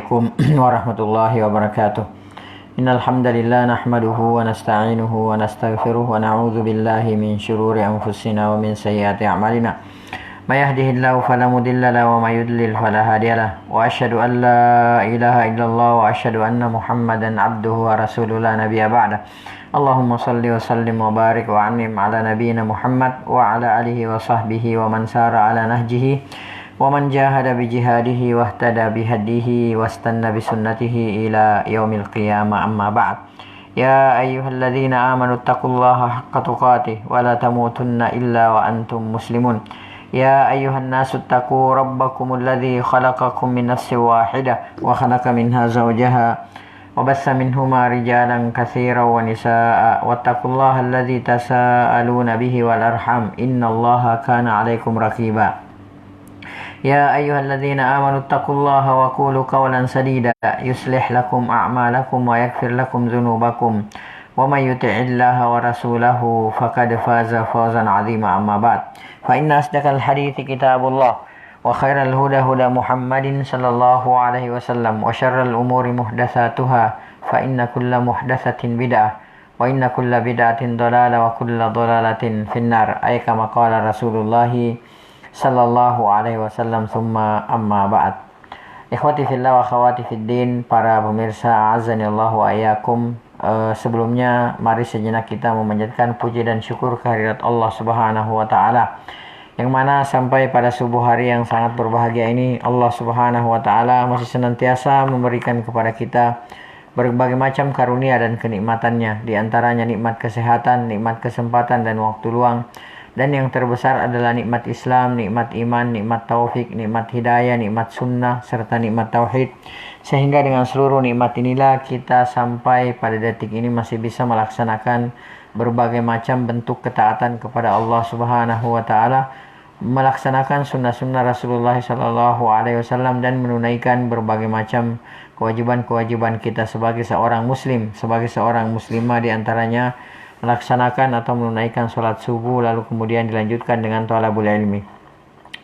Assalamualaikum warahmatullahi wabarakatuh. Innal hamdalillah nahmaduhu wa nasta'inuhu wa nastaghfiruh wa na'udzu billahi min syururi anfusina wa min sayyiati a'malina. May yahdihillahu fala mudilla lahu wa may yudlil fala hadiyalah. Wa asyhadu an la ilaha illallah wa asyhadu anna Muhammadan abduhu wa rasuluhu la nabiyya ba'da. Allahumma salli wa sallim wa barik wa an'im ala nabiyyina Muhammad wa ala alihi wa sahbihi wa man sara ala nahjihi wa man jahada bi jihadihi wa ihtada bi hadihi wastanna bi sunnatihi ila yaumil qiyamah, amma ba'd. Ya ayyuhalladzina amanu taqullaha haqqa tuqatih wa la tamutunna illa wa antum muslimun. Ya ayyuhan nasu taqu rabbakumul ladzi khalaqakum min nafsin wahidah wa khalaqa minha zawjaha wa bassa minhuma rijalan katsiran wa nisaa'a wattaqullaha alladzi tasaaluna bihi wal arham innallaha kana 'alaikum raqiba. Ya ayyuhalladzina amanu taqullaha wa qulu qawlan sadida yuslih lakum a'malakum wa yaghfir lakum dzunubakum wa may yuti'illaha wa rasulahu faqad faza fawzan 'azima, amma ba'd. Fa inna asdaqal hadithi kitabullah wa khairal huda huda Muhammadin sallallahu alaihi wasallam wa syarral umuri muhdatsatuha fa inna kulla muhdatsatin bid'ah wa inna kulla bid'atin dhalalah wa kulla dhalalatin finnar, ay kama qala Rasulullah sallallahu alaihi wasallam, summa amma ba'd. Ikhwati fillah wa akhwati fiddin, para pemirsa azanillahu wa iyyakum. Sebelumnya mari sejenak kita memanjatkan puji dan syukur kehadirat Allah Subhanahu wa taala, yang mana sampai pada subuh hari yang sangat berbahagia ini Allah Subhanahu wa taala masih senantiasa memberikan kepada kita berbagai macam karunia dan kenikmatannya, di antaranya nikmat kesehatan, nikmat kesempatan dan waktu luang. Dan yang terbesar adalah nikmat Islam, nikmat iman, nikmat taufik, nikmat hidayah, nikmat sunnah, serta nikmat tauhid. Sehingga dengan seluruh nikmat inilah kita sampai pada detik ini masih bisa melaksanakan berbagai macam bentuk ketaatan kepada Allah Subhanahu wa taala, melaksanakan sunnah-sunnah Rasulullah sallallahu alaihi wasallam, dan menunaikan berbagai macam kewajiban-kewajiban kita sebagai seorang muslim, sebagai seorang muslimah, di antaranya melaksanakan atau menunaikan sholat subuh, lalu kemudian dilanjutkan dengan thalabul ilmi.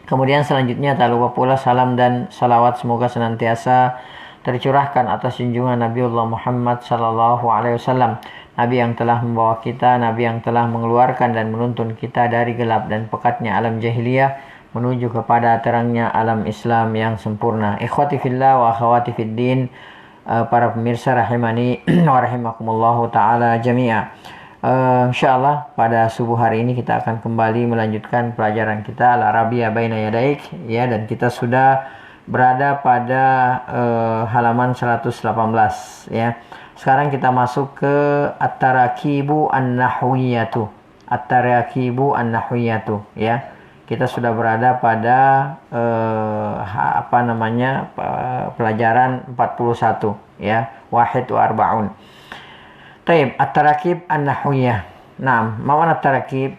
Kemudian selanjutnya tak lupa pula salam dan salawat semoga senantiasa tercurahkan atas junjungan Nabiullah Muhammad sallallahu alaihi wasallam, Nabi yang telah membawa kita, Nabi yang telah mengeluarkan dan menuntun kita dari gelap dan pekatnya alam jahiliyah menuju kepada terangnya alam Islam yang sempurna. Ikhwati fillah wa akhwati fiddin, para pemirsa rahimani wa rahimakumullahu taala jami'a. Insyaallah pada subuh hari ini kita akan kembali melanjutkan pelajaran kita Al-Arabiyah Baina Yadaik, ya, dan kita sudah berada pada halaman 118, ya. Sekarang kita masuk ke At-Tarakibu An-Nahwiyatu. At-Tarakibu An-Nahwiyatu, ya. Kita sudah berada pada pelajaran 41, ya, wahid wa arba'un. Taib, at-tarakib an-nahwiyah. Nah, mana at-tarakib?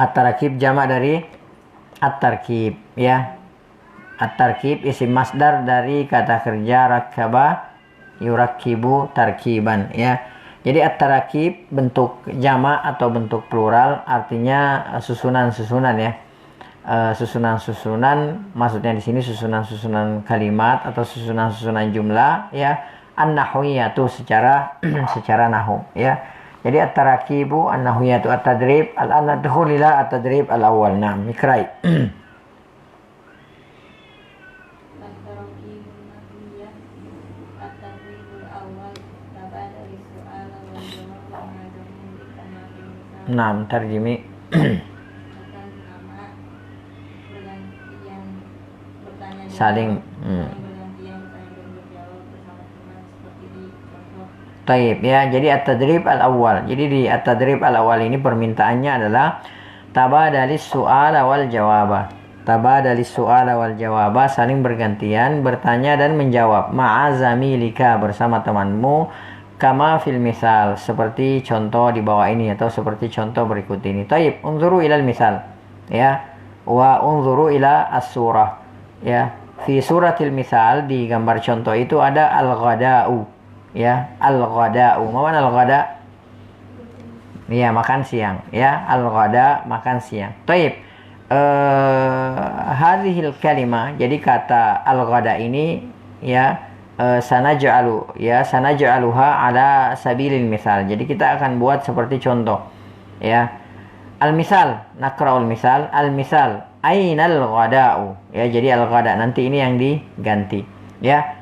At-tarakib jamak dari at-tarkib, ya. At-tarkib isim masdar dari kata kerja rakaba yurakkibu tarkiban, ya. Jadi at-tarakib bentuk jamak atau bentuk plural, artinya susunan-susunan, ya. Susunan-susunan, maksudnya di sini susunan-susunan kalimat atau susunan-susunan jumlah, ya. An-nahwiyatu secara nahwu, ya. Jadi at-tarakibu an-nahwiyatu at-tadrib al-nadkhul ila at-tadrib al-awwal. Nah, mikrai. Nah, tarjimi. Saling Taib, ya. Jadi at-tadrib al-awwal. Jadi di at-tadrib al-awwal ini permintaannya adalah tabadalis su'ala wal jawaba. Tabadalis su'ala wal jawaba, saling bergantian bertanya dan menjawab. Ma'azamilika, bersama temanmu, kama fil misal, seperti contoh di bawah ini atau seperti contoh berikut ini. Taib, unzuru ilal misal, ya. Wa unzuru ila as-surah, ya. Fi suratil misal, di gambar contoh itu ada al-ghada'u, ya. Al-ghada'u, mana al-ghada? Ya, makan siang, ya. Al-ghada, makan siang. Taib, hadhil kalimah, jadi kata al-ghada ini ya sanaj'aluha ala sabilil misal. Jadi kita akan buat seperti contoh. Ya. Al-misal, naqra'ul misal. Al-misal, ainal ghada'u. Ya, jadi al-ghada nanti ini yang diganti. Ya.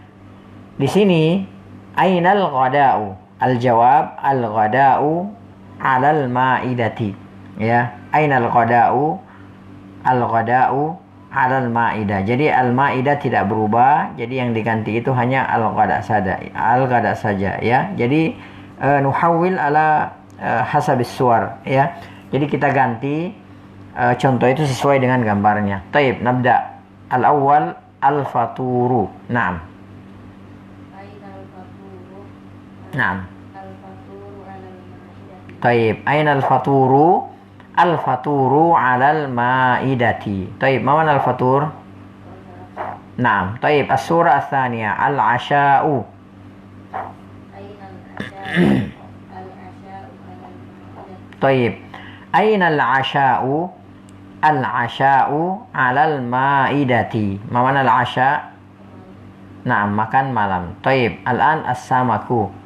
Di sini ainal ghada'u. Al-jawab al-ghada'u 'alal ma'idati. Ya, ainal ghada'u, al-ghada'u 'alal ma'idah. Jadi al-ma'idah tidak berubah, jadi yang diganti itu hanya al-ghada saja, ya. Jadi nuhawwil ala hasabis suwar, ya. Jadi kita ganti contoh itu sesuai dengan gambarnya. Taib, nabda. Al-awwal al-faturu. Naam. Naam. Taib, aina al-faturu? Al-faturu 'alal ma'idati. Taib, ma mana al-fatur? Naam. Taib, as-surah ats-tsaniyah, al-'asha'u. Taib, aina al-'asha'u? Al-'asha'u 'alal ma'idati. Ma mana al-'asha'? Naam, makan malam. Taib, al-an as-samaku.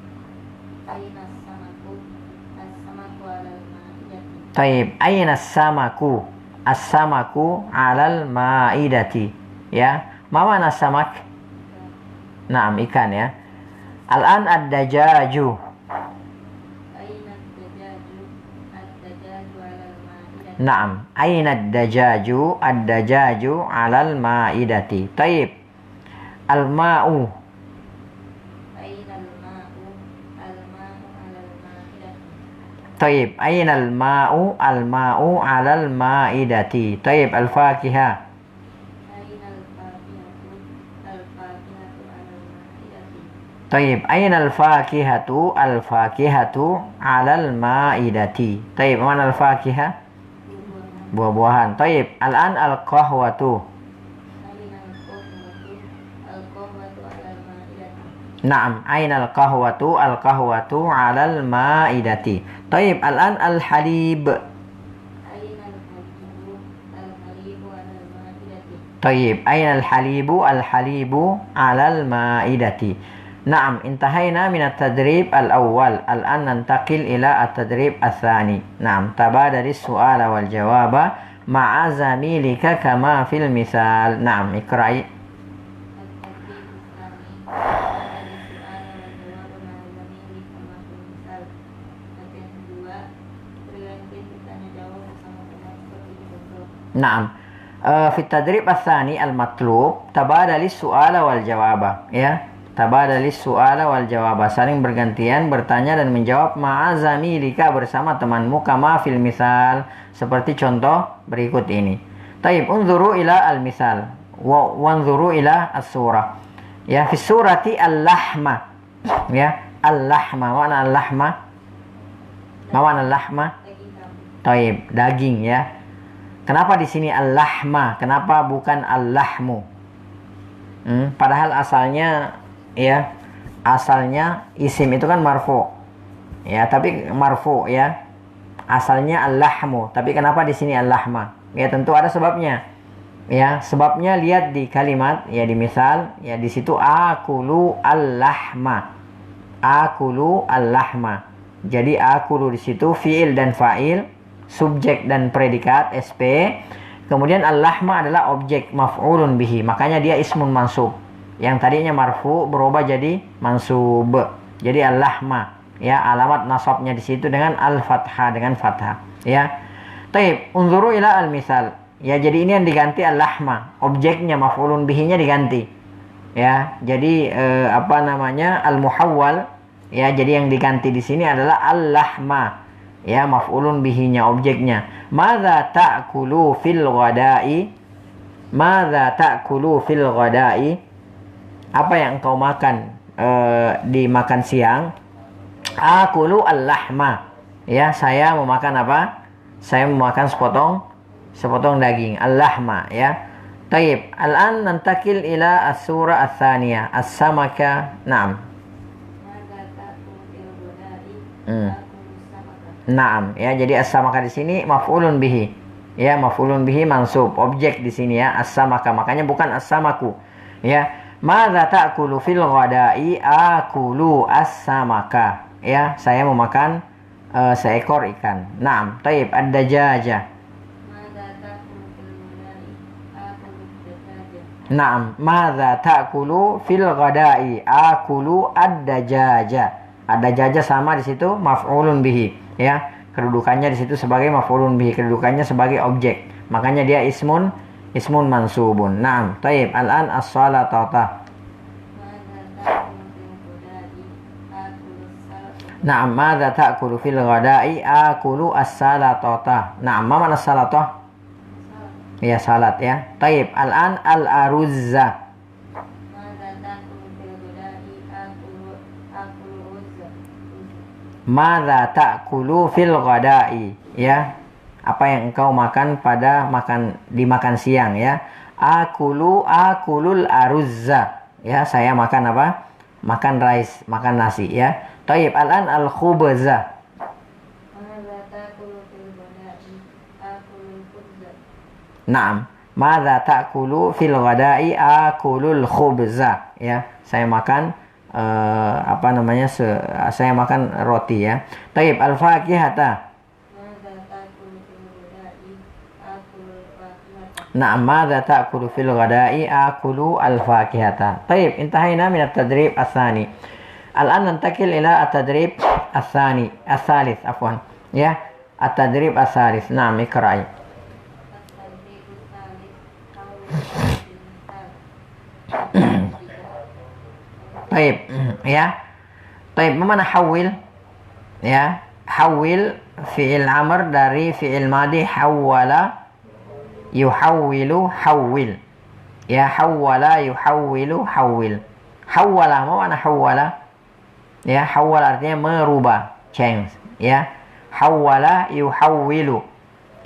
Taib, aina as-samaku? As-samaku 'alal ma'idati. Ya, ma mana samak? Naam, ikan ya. Al-an ad-dajaju. Naam, aina ad-dajaju? Ad-dajaju 'alal ma'idati. Taib, al-ma'u. Taib, aina al-ma'u? Al-ma'u 'alal ma'idati. Taib, al-fakihah. Taib, aina al-fakihatu? Al-fakihatu 'alal ma'idati. Taib, mana al-fakihah? Buah-buahan. Taib, al-an al-qahwatu. Naam, aina al-qahwatu? Al-qahwatu 'alal ma'idati. Taib, al-an al-halib. Taib, aina al-halibu? Al-halibu 'alal ma'idati. Naam, intahayna min at-tadrib al-awwal. Al-an nantaqil ila at-tadrib ats-tsani. Naam, tabadari as-su'ala wal jawaba ma'a zamilika kama fil misal. Naam, iqra'i. Naam. Fi tadrib ats-tsani al-matlub tabadalis su'ala wal jawaba, ya. Tabadalis su'ala wal jawaba, saling bergantian bertanya dan menjawab ma'a zamilika, bersama temanmu, kama fil misal, seperti contoh berikut ini. Taib, unzuru ila al-misal wa wanzuru ila as-surah. Ya, fi surati al-lahma. Ya, al-lahma, mana al-lahma? Mana al-lahma? Taib, daging, ya. Kenapa di sini al-lahma? Kenapa bukan al-lahmu? Padahal asalnya, ya, asalnya isim itu kan marfu. Ya, tapi marfu, ya. Asalnya al-lahmu, tapi kenapa di sini al-lahma? Ya, tentu ada sebabnya. Ya, sebabnya lihat di kalimat, ya, di misal, ya, di situ akulu al-lahma. Akulu al-lahma. Jadi akulu di situ fiil dan fa'il, subjek dan predikat SP. Kemudian al-lahma adalah objek maf'ulun bihi, makanya dia ismun mansub. Yang tadinya marfu berubah jadi mansub. Jadi al-lahma, ya, alamat nasabnya di situ dengan al-fathah, dengan fathah, ya. Taib, unzuru ila al-misal. Ya, jadi ini yang diganti al-lahma, objeknya maf'ulun bihinya diganti. Ya, jadi al-muhawwal, ya, jadi yang diganti di sini adalah al-lahma. Ya, maf'ulun bihinya, objeknya. Madza ta'kulu fil ghada'i? Madza ta'kulu fil ghada'i? Apa yang engkau makan di makan siang? Akulu al-lahma. Ya, saya memakan apa? Saya memakan sepotong daging, al-lahma, ya. Taib, al-an nantakil ila as-surah ats-tsaniyah, as-samaka. Naam. Naam, ya, jadi as-samaka di sini maf'ulun bihi. Ya, maf'ulun bihi mansub, objek di sini, ya, as-samaka. Makanya bukan as-samaku. Ya. Madza ta'kulu fil ghada'i? Akulu as-samaka. Ya, saya memakan seekor ikan. Naam, taib. Ad-dajaja. Naam, madza ta'kulu fil ghada'i? Akulu ad-dajaja. Ad-dajaja sama di situ maf'ulun bihi, ya. Kedudukannya di situ sebagai maf'ulun bihi, kedudukannya sebagai objek. Makanya dia ismun mansubun. Naam, taib. Al-an as-salatata. Naam, madza ta'kulu fil ghada'i? Akulu as-salatata. Naam, ma mana as-salatah? Ya, salat ya. Taib. Al-an al-aruzza. Madza ta'kulu fil ghada'i? Ya. Apa yang engkau makan pada dimakan siang ya. Akulul aruzza. Ya, saya makan apa? Makan rice, makan nasi ya. Taib. Al-an al-khubza. Naam, madza ta'kulu fil ghada'i? Akulul khubza. Ya, saya makan saya makan roti ya. Taib. Al-fakihata. Naam, madza ta'kulu fil ghada'i? Akulu al-fakihata. Taib, intahayna min at-tadrib ats-tsani. Al-an nantakil ila at-tadrib ats-tsani, ats-tsalits afwan. Ya, at-tadrib ats-tsalits. Naam, iqra'i. Taib, ya. Taib, mana hawil? Ya, hawil fi'il amr dari fi'il madi hawwala yuhawwilu hawwil. Ya, hawwala yuhawwilu hawwil. Hawwala, mana hawwala? Ya, hawwala artinya merubah, change. Ya, hawwala yuhawwilu.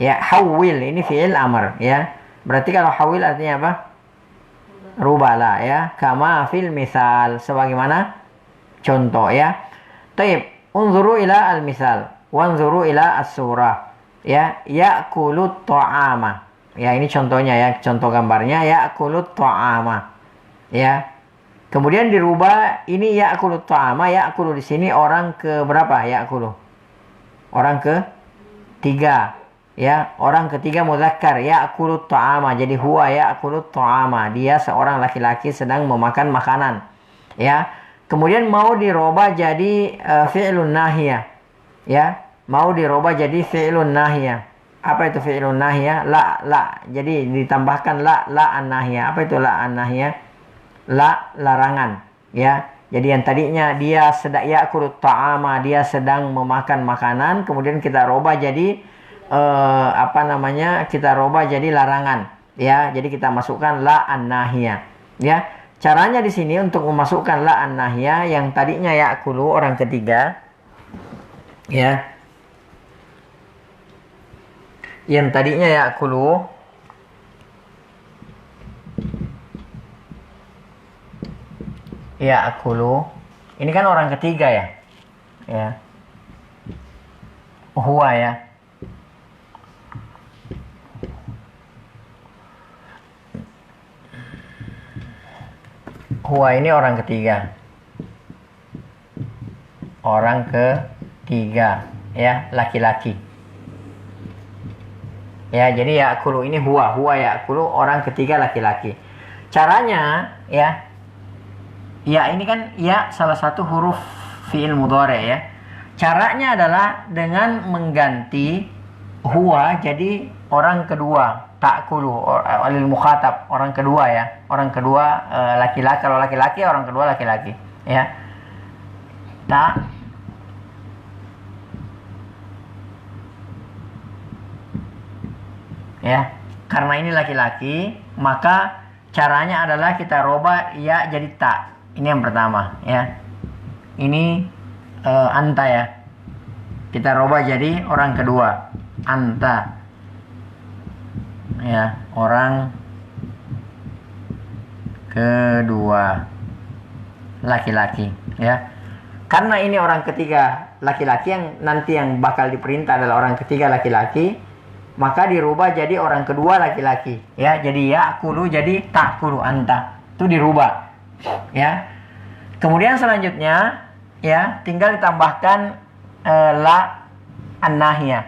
Ya, hawwil ini fi'il amr ya. Berarti kalau hawil artinya apa? Rubahlah ya. Kama fil misal, sebagaimana contoh ya. Taib, unzuru ila al-misal, wanzuru ila as-surah. Ya, ya'kulut ta'ama. Ya, ini contohnya ya, contoh gambarnya ya'kulut ta'ama. Ya. Kemudian dirubah, ini ya'kulut ta'ama, ya'kulu di sini orang ke berapa? Ya'kulu. Orang ke 3. Ya, orang ketiga mudzakkar, ya'kulut ta'ama. Jadi huwa ya'kulut ta'ama. Dia seorang laki-laki sedang memakan makanan. Ya. Kemudian mau dirubah jadi fi'lun nahiyah. Ya, mau dirubah jadi fi'lun nahiyah. Apa itu fi'lun nahiyah? La. Jadi ditambahkan la an-nahiyah. Apa itu la an-nahiyah? La, larangan. Ya. Jadi yang tadinya dia sedang ya'kulut ta'ama, dia sedang memakan makanan, kemudian kita rubah jadi kita rubah jadi larangan ya. Jadi kita masukkan la an-nahiyah ya. Caranya di sini untuk memasukkan la an-nahiyah yang tadinya ya'kulu orang ketiga ya, yang tadinya ya'kulu ini kan orang ketiga ya. Ya, huwa ya. Huwa ini orang ketiga. Orang ketiga ya, laki-laki. Ya, jadi ya'kulu ini huwa ya'kulu orang ketiga laki-laki. Caranya ya. Ya, ini kan ya salah satu huruf fi'il mudhari ya. Caranya adalah dengan mengganti huwa jadi orang kedua. Ta'kulu alil mukhatab, orang kedua ya. Orang kedua laki-laki. Kalau laki-laki orang kedua laki-laki ya. Ya, karena ini laki-laki, maka caranya adalah kita robah ya jadi ta. Ini yang pertama ya. Ini anta ya. Kita robah jadi orang kedua, anta. Ya, orang kedua laki-laki ya. Karena ini orang ketiga laki-laki, yang nanti yang bakal diperintah adalah orang ketiga laki-laki, maka dirubah jadi orang kedua laki-laki ya. Jadi ya'kulu jadi ta'kulu anta. Itu dirubah. Ya. Kemudian selanjutnya ya tinggal ditambahkan la an-nahiyah.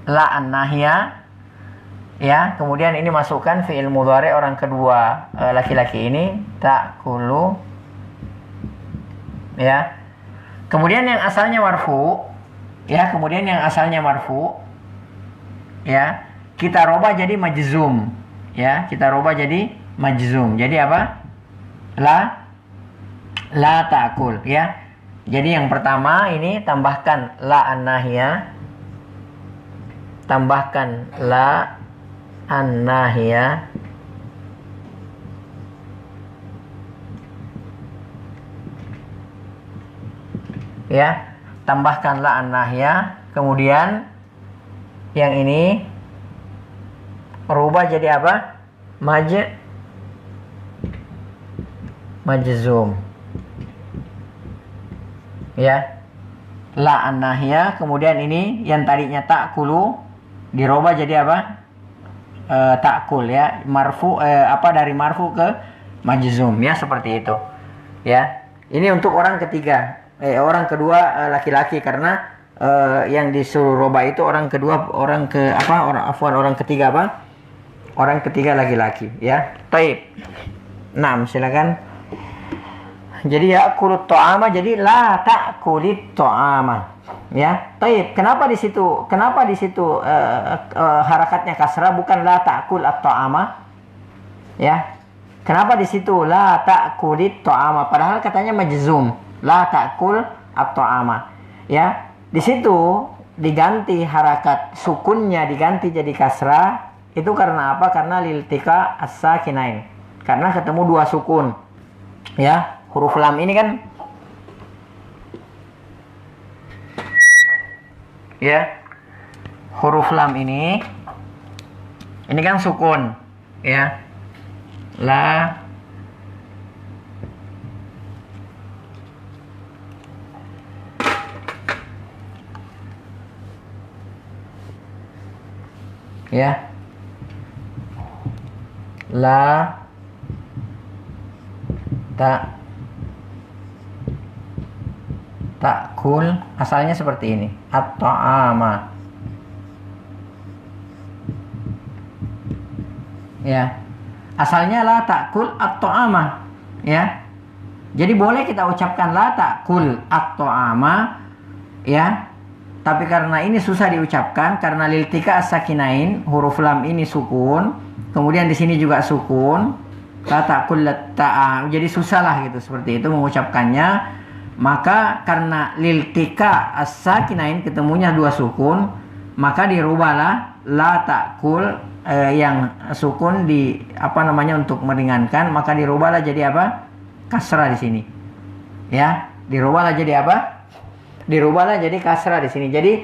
La an-nahiyah. Ya, kemudian ini masukkan fi'il mudhari orang kedua laki-laki ini ta'kulu. Ya. Kemudian yang asalnya marfu, ya, kemudian yang asalnya marfu, ya, kita robah jadi majzum. Ya, kita robah jadi majzum. Jadi apa? La ta'kul, ya. Jadi yang pertama ini tambahkan la an-nahiyah. Tambahkan la an-nahiyah. Ya, tambahkan la an-nahiyah. Kemudian yang ini rubah jadi apa? Majzum. Ya. La an-nahiyah, kemudian ini yang tadinya ta'kulu dirubah jadi apa? Ta'kul, ya. Marfu dari marfu ke majzum, ya, seperti itu. Ya. Ini untuk orang ketiga. Orang kedua laki-laki, karena yang disuruh robah itu orang kedua, orang ketiga apa? Orang ketiga laki-laki, ya. Taib. 6, silakan. Jadi ya kulut ta'ama jadi la ta'kulit ta'ama. Ya. Taib. Kenapa di situ harakatnya kasrah bukan la ta'kul at-ta'ama? Ya. Kenapa di situ la ta'kulit ta'ama padahal katanya majzum? La ta'kul at-ta'ama. Ya. Di situ diganti harakat sukunnya diganti jadi kasrah. Itu karena apa? Karena liltika as-sakinain. Karena ketemu dua sukun. Ya, huruf lam ini kan, ya, huruf lam ini kan sukun, ya. La ya. La ta'kul asalnya seperti ini, at-ta'ama. Ya. Asalnya la ta'kul at-ta'ama, ya. Jadi boleh kita ucapkan la ta'kul at-ta'ama, ya. Tapi karena ini susah diucapkan karena liltika as-sakinain, huruf lam ini sukun, kemudian di sini juga sukun, la ta'kul jadi susah lah gitu seperti itu mengucapkannya. Maka karena liltika as-sakinain ketemunya dua sukun, maka dirubahlah la ta'kul yang sukun untuk meringankan, maka dirubahlah jadi apa? Kasrah di sini. Ya, dirubahlah jadi apa? Dirubahlah jadi kasrah di sini. Jadi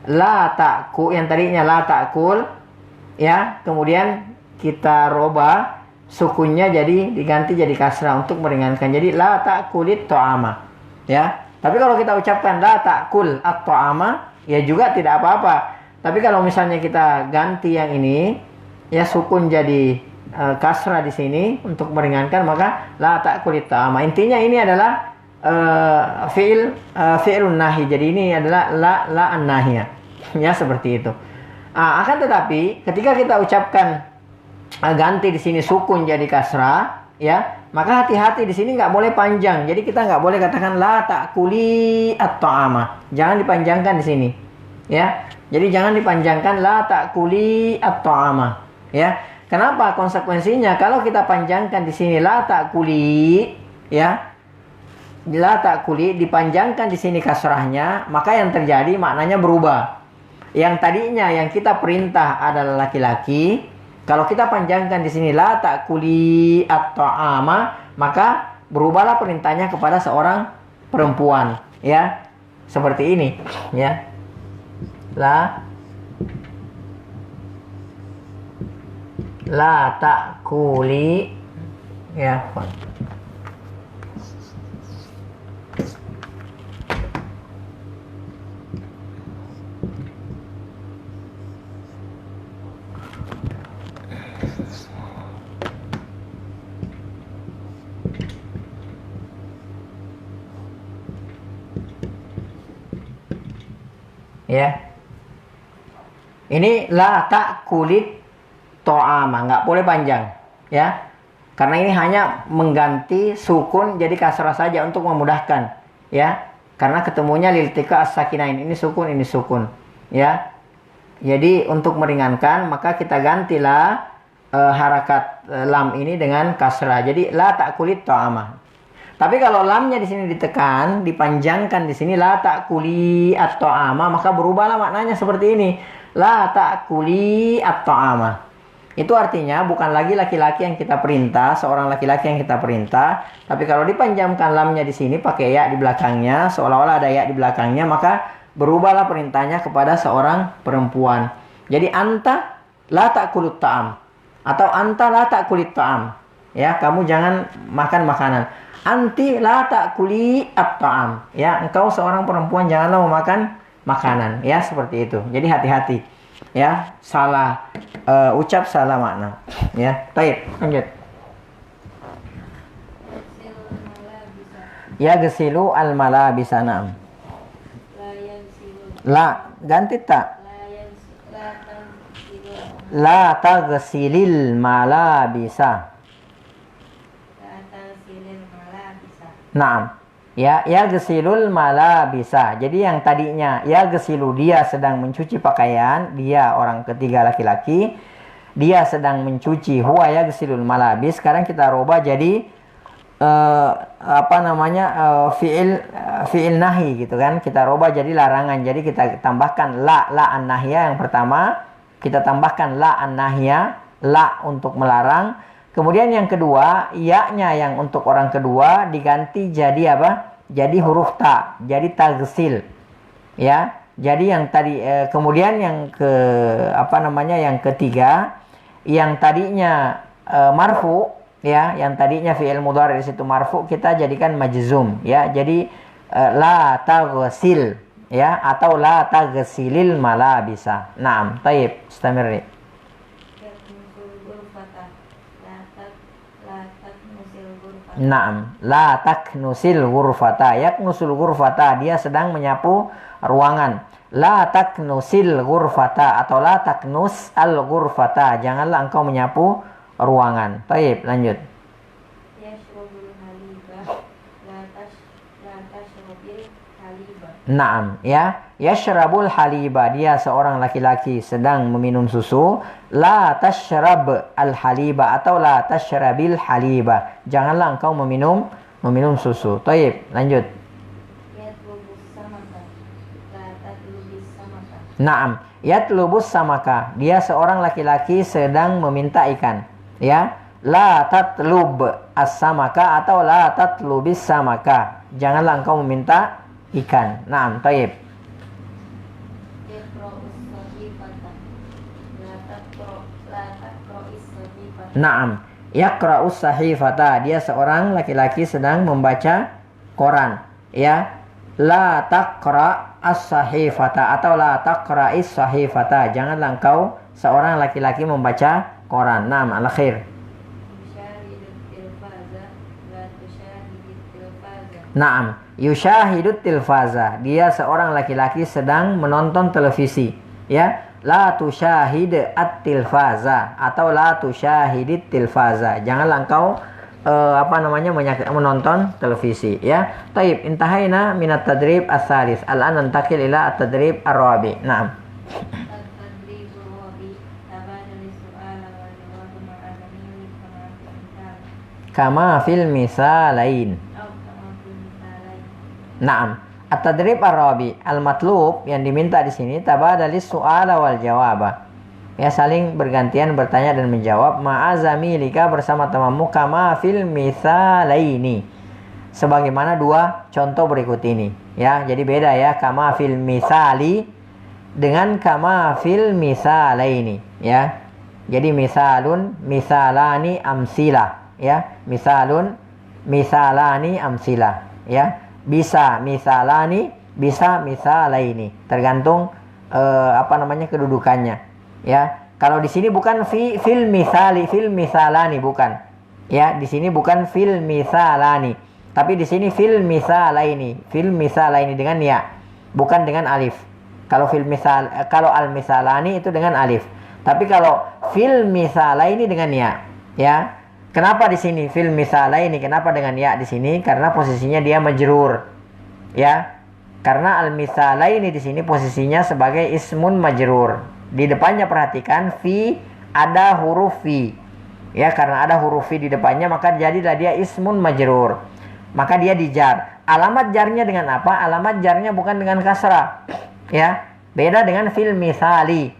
la ta'ku yang tadinya la ta'kul, ya, kemudian kita robah sukunnya jadi diganti jadi kasrah untuk meringankan. Jadi la ta'kulit ta'ama, ya. Tapi kalau kita ucapkan la ta'kul at-ta'ama, ya juga tidak apa-apa. Tapi kalau misalnya kita ganti yang ini, ya, sukun jadi kasrah di sini untuk meringankan, maka la ta'kulit ta'ama. Intinya ini adalah fi'lun nahi. Jadi ini adalah la an-nahiyah. Ya, seperti itu. Akan tetapi ketika kita ucapkan ganti di sini sukun jadi kasrah, ya, maka hati-hati di sini nggak boleh panjang. Jadi kita nggak boleh katakan la ta'kuli at-ta'ama. Jangan dipanjangkan di sini. Ya. Jadi jangan dipanjangkan la ta'kuli at-ta'ama. Ya. Kenapa? Konsekuensinya kalau kita panjangkan di sini la ta'kuli, ya, la ta'kuli dipanjangkan di sini kasrahnya, maka yang terjadi maknanya berubah. Yang tadinya yang kita perintah adalah laki-laki, kalau kita panjangkan di sini la ta'kuli at-ta'ama, maka berubahlah perintahnya kepada seorang perempuan, ya. Seperti ini, ya. La ta'kuli, ya. Ya. Ini la ta'kulit ta'ama, nggak boleh panjang, ya. Karena ini hanya mengganti sukun jadi kasrah saja untuk memudahkan, ya. Karena ketemunya liltika as-sakinain, ini sukun, ya. Jadi untuk meringankan maka kita gantilah harakat lam ini dengan kasrah. Jadi la ta'kulit ta'ama. Tapi kalau lamnya di sini ditekan, dipanjangkan di sini la ta'kuli at-ta'ama, maka berubahlah maknanya seperti ini. La ta'kuli at-ta'ama. Itu artinya bukan lagi laki-laki yang kita perintah, seorang laki-laki yang kita perintah, tapi kalau dipanjangkan lamnya di sini pakai ya di belakangnya, seolah-olah ada ya di belakangnya, maka berubahlah perintahnya kepada seorang perempuan. Jadi anta la ta'kulut ta'am atau anta la ta'kulit ta'am. Ya, kamu jangan makan makanan. Anti la ta'kuli at-ta'am. Ya, engkau seorang perempuan janganlah memakan makanan. Ya, seperti itu. Jadi hati-hati. Ya, salah ucap, salah makna. Ya, baik, lanjut. Ya gesilu al-malabisa, na'am. La, ganti tak? La tagsilil malabisa. Naam. Ya gesilul malabisa. Jadi yang tadinya ya gesilu, dia sedang mencuci pakaian, dia orang ketiga laki-laki, dia sedang mencuci, huwa ya gesilul malabis. Sekarang kita rubah jadi fiil nahi gitu kan. Kita rubah jadi larangan. Jadi kita tambahkan la an-nahya yang pertama, kita tambahkan la an-nahya, la untuk melarang. Kemudian yang kedua, ya-nya yang untuk orang kedua diganti jadi apa? Jadi huruf ta, jadi tagsil. Ya. Jadi yang tadi kemudian yang yang ketiga, yang tadinya marfu, ya, yang tadinya fi'il mudhari di situ marfu, kita jadikan majzum, ya. Jadi la taghsil, ya, atau la taghsilil malabisa. Naam, taib, istamiri. Naam, la taknusil ghurfata. Yaknusul ghurfata, dia sedang menyapu ruangan. La taknusil ghurfata atau la taknus al ghurfata, janganlah engkau menyapu ruangan. Baik, lanjut. Naam, ya. Yashrabul haliba, dia seorang laki-laki sedang meminum susu. La tashrab al haliba atau la tashrabil haliba, janganlah engkau meminum susu. Baik, lanjut. Naam, yatlubus samaka, dia seorang laki-laki sedang meminta ikan, ya. La tatlub as-samaka atau la tatlubis samaka, janganlah engkau meminta ikan. Naam, taib. Naam, yaqra'us sahifata, dia seorang laki-laki sedang membaca koran, ya. La taqra as-sahifata atau la taqra'is sahifata, janganlah engkau seorang laki-laki membaca koran. Naam, al-khair. Naam, yushahidut tilfaza, dia seorang laki-laki sedang menonton televisi, ya. La tushahid at-tilfaza atau la tushahidit tilfaza, janganlah engkau menonton televisi, ya. Taib, intahaina minat tadrib as-salis. Al-an nantakil ila at-tadrib ar-rabi. Naam. Kama fil misalain. Naam. At-tadrib ar-rabi, al-matlub yang diminta di sini tabadalis su'ala wal jawaba. Ya, saling bergantian bertanya dan menjawab ma'azamilika, bersama temanmu, kama fil misalaini, sebagaimana dua contoh berikut ini, ya. Jadi beda, ya, kama fil misali dengan kama fil misalaini, ya. Jadi misalun, misalani, amsila, ya. Misalun, misalani, amsila, ya. Bisa misalani, bisa misalaini, tergantung kedudukannya, ya. Kalau di sini bukan fil misali, fil misalani, bukan, ya. Di sini bukan fil misalani, tapi di sini fil misalaini dengan ya, bukan dengan alif, Kalau al-misalani itu dengan alif. Tapi kalau fil misalaini dengan ya. Ya. Kenapa di sini fil misalaini? Kenapa dengan ya di sini? Karena posisinya dia majrur. Ya. Karena al-misalaini di sini posisinya sebagai ismun majrur. Di depannya perhatikan fi, ada huruf fi. Ya, karena ada huruf fi di depannya maka jadilah dia ismun majrur. Maka dia dijar. Alamat jarnya dengan apa? Alamat jarnya bukan dengan kasrah. Ya, beda dengan fil misali.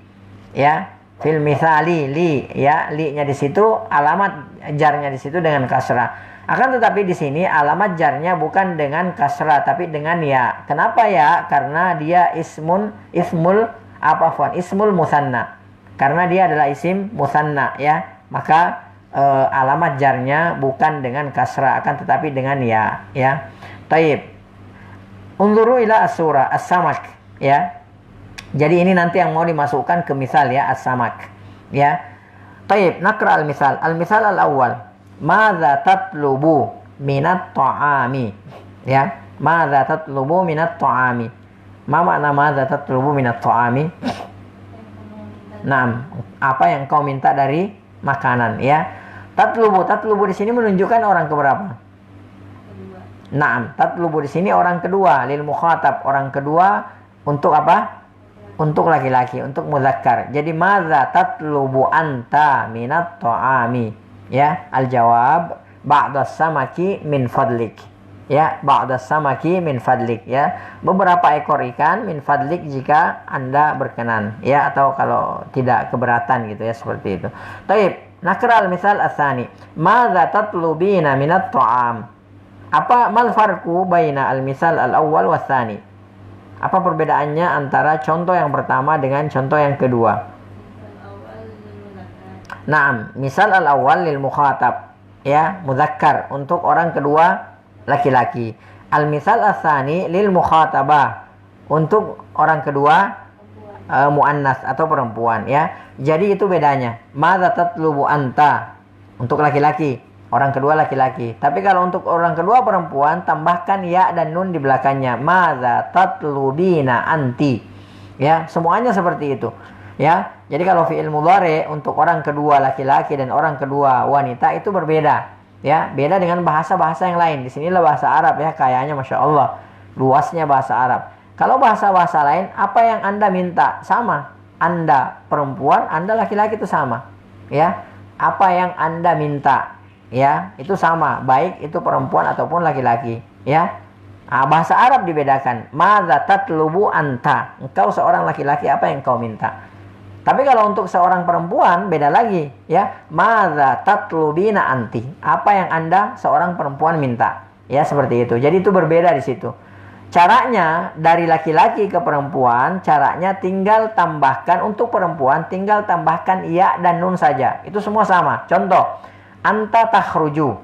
Ya, fil misali li, ya, li-nya di situ, alamat jarnya di situ dengan kasrah. Akan tetapi di sini alamat jarnya bukan dengan kasrah tapi dengan ya. Kenapa ya? Karena dia ismul musanna. Karena dia adalah isim musanna, ya. Maka alamat jarnya bukan dengan kasrah akan tetapi dengan ya, ya. Taib. Unzuru ila as-surah as-samak, ya. Jadi ini nanti yang mau dimasukkan ke misal, ya, as-samak, ya. Taib, nakra al-misal. Al-misal al-awwal. Madza tatlubu minat ta'ami, ya. Madza tatlubu minat ta'ami. Ma makna madza tatlubu minat ta'ami? Naam, apa yang kau minta dari makanan, ya. Tatlubu di sini menunjukkan orang keberapa? Naam, tatlubu di sini orang kedua, lil mukhatab, orang kedua untuk apa? Untuk laki-laki, untuk muzakkar. Jadi madza tatlubu anta minat ta'ami, ya. Al-jawab ba'da samaki min fadlik, ya. Ba'da samaki min fadlik, ya. Beberapa ekor ikan min fadlik jika Anda berkenan, ya, atau kalau tidak keberatan gitu, ya, seperti itu. Taib, nakra al-misal ats-tsani. Madza tatlubina minat ta'am? Apa mal farqu baina al-misal al-awwal was-tsani? Apa perbedaannya antara contoh yang pertama dengan contoh yang kedua? Naam, misal al-awwal lil mukhatab, ya, muzakkar, untuk orang kedua laki-laki. Al-misal ats-tsani lil mukhatabah, untuk orang kedua muannas atau perempuan, ya. Jadi itu bedanya. Madza tatlubu anta untuk laki-laki, orang kedua laki-laki. Tapi kalau untuk orang kedua perempuan, tambahkan ya dan nun di belakangnya. Madza tatlubina anti. Ya, semuanya seperti itu. Ya. Jadi kalau fi'il mudhari untuk orang kedua laki-laki dan orang kedua wanita itu berbeda. Ya, beda dengan bahasa-bahasa yang lain. Di sinilah bahasa Arab, ya, kayaknya Masya Allah. Luasnya bahasa Arab. Kalau bahasa-bahasa lain, apa yang Anda minta sama. Anda perempuan, Anda laki-laki itu sama. Ya. Apa yang Anda minta, ya, itu sama, baik itu perempuan ataupun laki-laki, ya. Nah, bahasa Arab dibedakan. Madza tatlubu anta, engkau seorang laki-laki, apa yang kau minta. Tapi kalau untuk seorang perempuan beda lagi, ya. Madza tatlubina anti, apa yang Anda seorang perempuan minta, ya, seperti itu. Jadi itu berbeda di situ. Caranya dari laki-laki ke perempuan, caranya tinggal tambahkan, untuk perempuan tinggal tambahkan ya dan nun saja. Itu semua sama. Contoh, anta takhruju,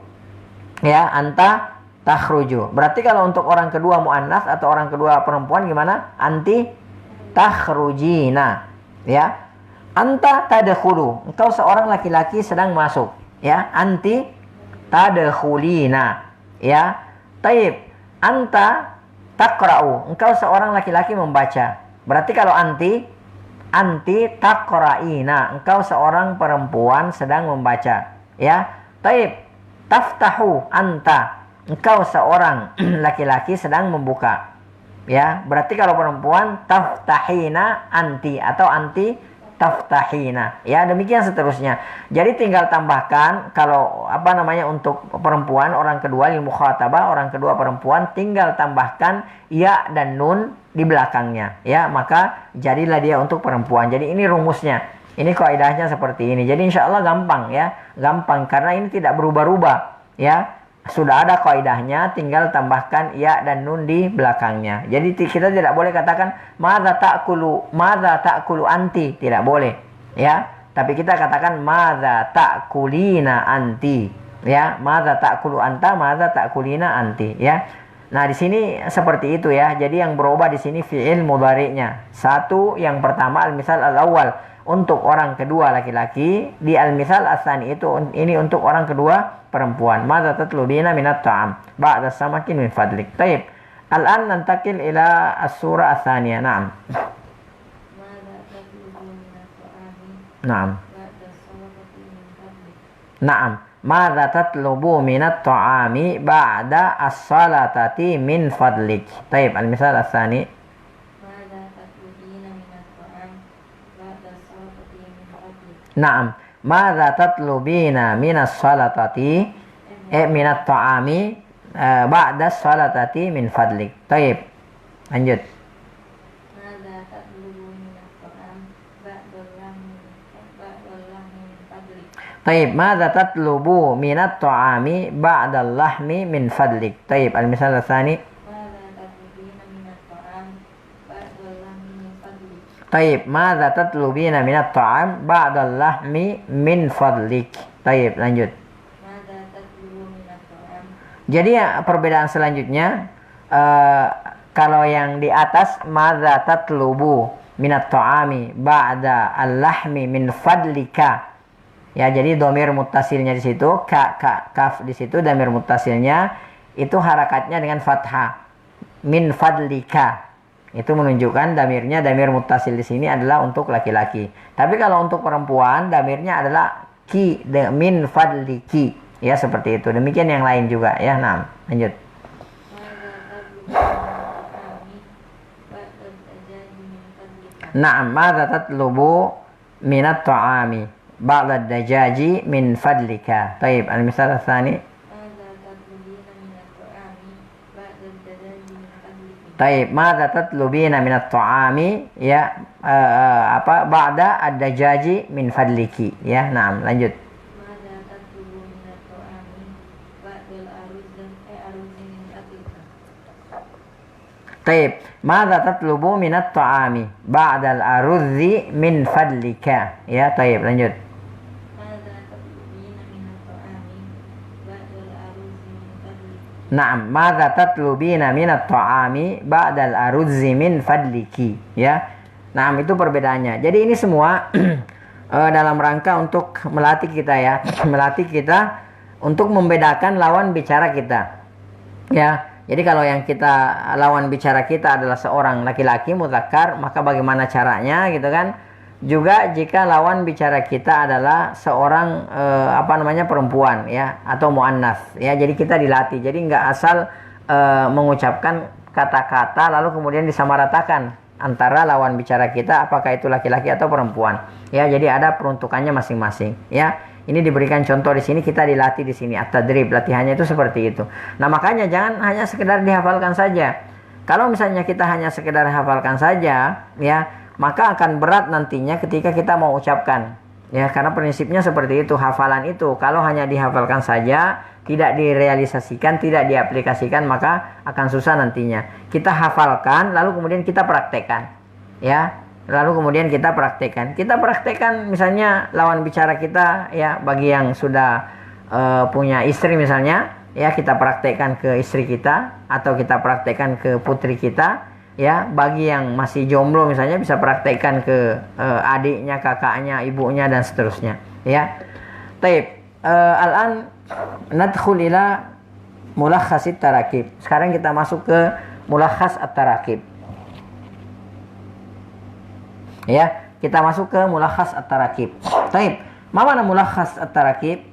ya, anta takhruju. Berarti kalau untuk orang kedua muannas atau orang kedua perempuan gimana? Anti takhrujina, ya. Anta tadkhulu, engkau seorang laki-laki sedang masuk, ya. Anti tadkhulina, ya. Taib, anta taqra'u, engkau seorang laki-laki membaca. Berarti kalau anti taqra'ina, engkau seorang perempuan sedang membaca. Ya, taib, taftahu anta, engkau seorang laki-laki sedang membuka. Ya, berarti kalau perempuan taftahina anti atau anti taftahina. Ya, demikian seterusnya. Jadi tinggal tambahkan kalau untuk perempuan orang kedua lil mukhatabah, orang kedua perempuan, tinggal tambahkan ya dan nun di belakangnya. Ya, maka jadilah dia untuk perempuan. Jadi ini rumusnya. Ini kaidahnya seperti ini. Jadi insya Allah gampang, ya. Gampang karena ini tidak berubah-ubah, ya. Sudah ada kaidahnya, tinggal tambahkan ya dan nun di belakangnya. Jadi kita tidak boleh katakan madza ta'kulu anti, tidak boleh, ya. Tapi kita katakan madza ta'kulina anti, ya. Madza ta'kulu anta, madza ta'kulina anti, ya. Nah, di sini seperti itu, ya. Jadi yang berubah di sini fi'il mudhari'nya. Satu, yang pertama al-misal al-awwal untuk orang kedua laki-laki, di al-misal ats-tsani itu ini untuk orang kedua perempuan. Madza tatlubina minat ta'am ba'da samakin min fadlik. Taib. Al-an nantakil ila as-surah ats-tsaniyah. Naam. Naam. Naam. Madza tatlubu minat ta'ami ba'da as-salatati min fadlik. Taib, al-misal ats-tsani. Naam. Madza tatlubina minas salatati minat ta'ami ba'da as-salatati min fadlik. Taib. Lanjut. Taib, madza tatlubu minat ta'ami ba'dal lahmi min fadlik. Taib, al-misal ats-tsani. Taib, madza tatlubina minat ta'am ba'dal lahmi min fadlik. Taib, lanjut. Jadi perbedaan selanjutnya kalau yang di atas madza tatlubu minat ta'ami ba'da al-lahmi min fadlika. Ya, jadi dhamir muttasilnya di situ, kaf di situ dhamir muttasilnya itu harakatnya dengan fathah. Min fadlika. Itu menunjukkan dhamirnya dhamir muttasil di sini adalah untuk laki-laki. Tapi kalau untuk perempuan dhamirnya adalah min fadliki. Ya, seperti itu. Demikian yang lain juga ya. Nah, lanjut. Na'am, madza tatlubu minat ta'ami ba'da dajaji min fadlika. Taib, al-misal ats-tsani. Taib, madza tatlubina minat ta'ami ya ba'da ad-dajaji min fadliki. Ya, na'am, lanjut. Taib, madza tatlubu minat ta'ami ba'dal aruzzi min fadlika. Ya, taib, lanjut. Naam, madza tatlubina minat ta'ami ba'dal aruzzi min fadliki. Ya. Naam, itu perbedaannya. Jadi ini semua dalam rangka untuk melatih kita ya, melatih kita untuk membedakan lawan bicara kita. Ya. Jadi kalau yang lawan bicara kita adalah seorang laki-laki mudzakkar, maka bagaimana caranya gitu kan? Juga jika lawan bicara kita adalah seorang perempuan ya atau muannas ya, jadi kita dilatih. Jadi nggak asal mengucapkan kata-kata lalu kemudian disamaratakan antara lawan bicara kita apakah itu laki-laki atau perempuan ya. Jadi ada peruntukannya masing-masing ya. Ini diberikan contoh di sini, kita dilatih di sini at-tadrib, latihannya itu seperti itu. Nah, makanya jangan hanya sekedar dihafalkan saja. Kalau misalnya kita hanya sekedar hafalkan saja ya, maka akan berat nantinya ketika kita mau ucapkan ya, karena prinsipnya seperti itu. Hafalan itu kalau hanya dihafalkan saja, tidak direalisasikan, tidak diaplikasikan, maka akan susah nantinya. Kita hafalkan lalu kemudian kita praktekkan ya, lalu kemudian kita praktekkan misalnya lawan bicara kita ya, bagi yang sudah punya istri misalnya ya, kita praktekkan ke istri kita atau kita praktekkan ke putri kita. Ya, bagi yang masih jomblo misalnya bisa praktekkan ke adiknya, kakaknya, ibunya dan seterusnya. Ya. Taib. Al-an nadkhul ila mulakhasit tarakib. Sekarang kita masuk ke mulakhas at-tarakib. Ya, kita masuk ke mulakhas at-tarakib. Taib. Ma mana mulakhas at-tarakib?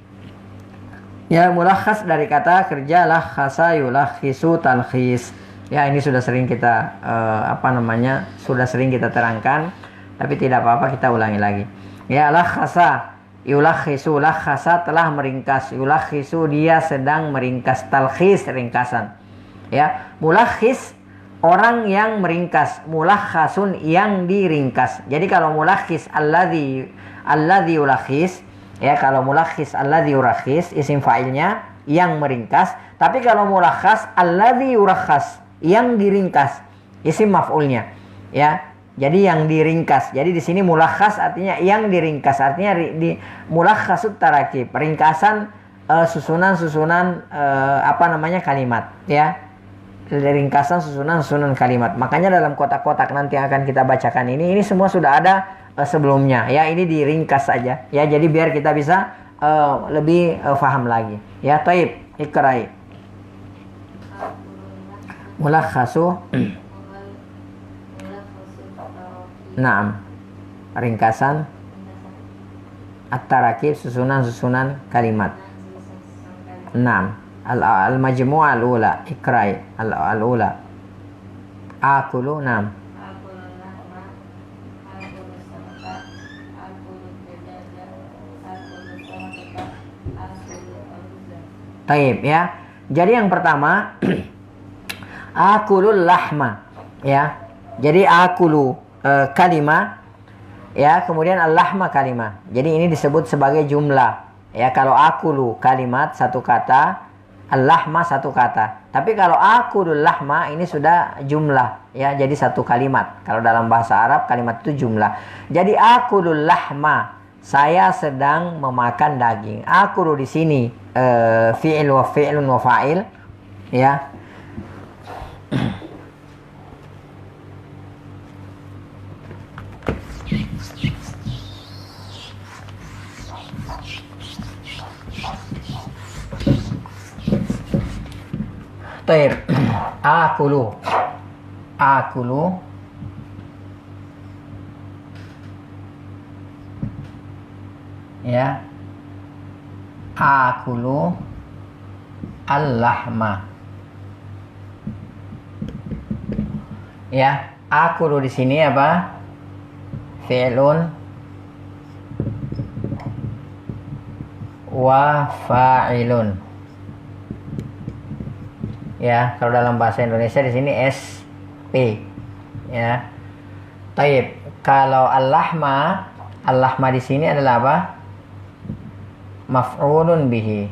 Ya, mulakhas dari kata kerja lakhasa yulakhisu talkhis. Ya, ini sudah sering kita sudah sering kita terangkan, tapi tidak apa-apa kita ulangi lagi. Ya, lakhasa yulakhisu, lakhasa telah meringkas, yulakhisu dia sedang meringkas, talkhis ringkasan. Ya, mulakhis orang yang meringkas, mulakhasun yang diringkas. Jadi kalau mulakhis alladzi yulakhis, ya kalau mulakhis alladzi yurakhis isim fa'ilnya yang meringkas, tapi kalau mulakhas alladzi yurakhas yang diringkas isim maf'ulnya ya, jadi yang diringkas. Jadi di sini mulakhas artinya yang diringkas, artinya di mulakhasut tarakib, ringkasan susunan kalimat ya, ringkasan susunan kalimat. Makanya dalam kotak-kotak nanti akan kita bacakan ini semua sudah ada sebelumnya ya, ini diringkas saja ya, jadi biar kita bisa lebih paham lagi ya. Taib, ikrai mulakhasu. Naam, ringkasan At-tarakib susunan-susunan kalimat. 6. Al-majmu'ah al-ula, ikrai al-ula. Akulu 6. Taib ya. Jadi yang pertama akulul lahma ya. Jadi akulu kalimah ya, kemudian al-lahma kalimah. Jadi ini disebut sebagai jumlah. Ya, kalau akulu kalimat satu kata, al-lahma satu kata. Tapi kalau akulul lahma ini sudah jumlah ya, jadi satu kalimat. Kalau dalam bahasa Arab kalimat itu jumlah. Jadi akulul lahma, saya sedang memakan daging. Akulu di sini fi'il wa fi'lun wa fa'il ya. Taib. Akulu ya. Akulu al-lahma ya. Akulu di sini apa? Fi'lun wa fa'ilun ya. Kalau dalam bahasa Indonesia di sini SP ya. Taib. Kalau al-lahma di sini adalah apa? Maf'ulun bihi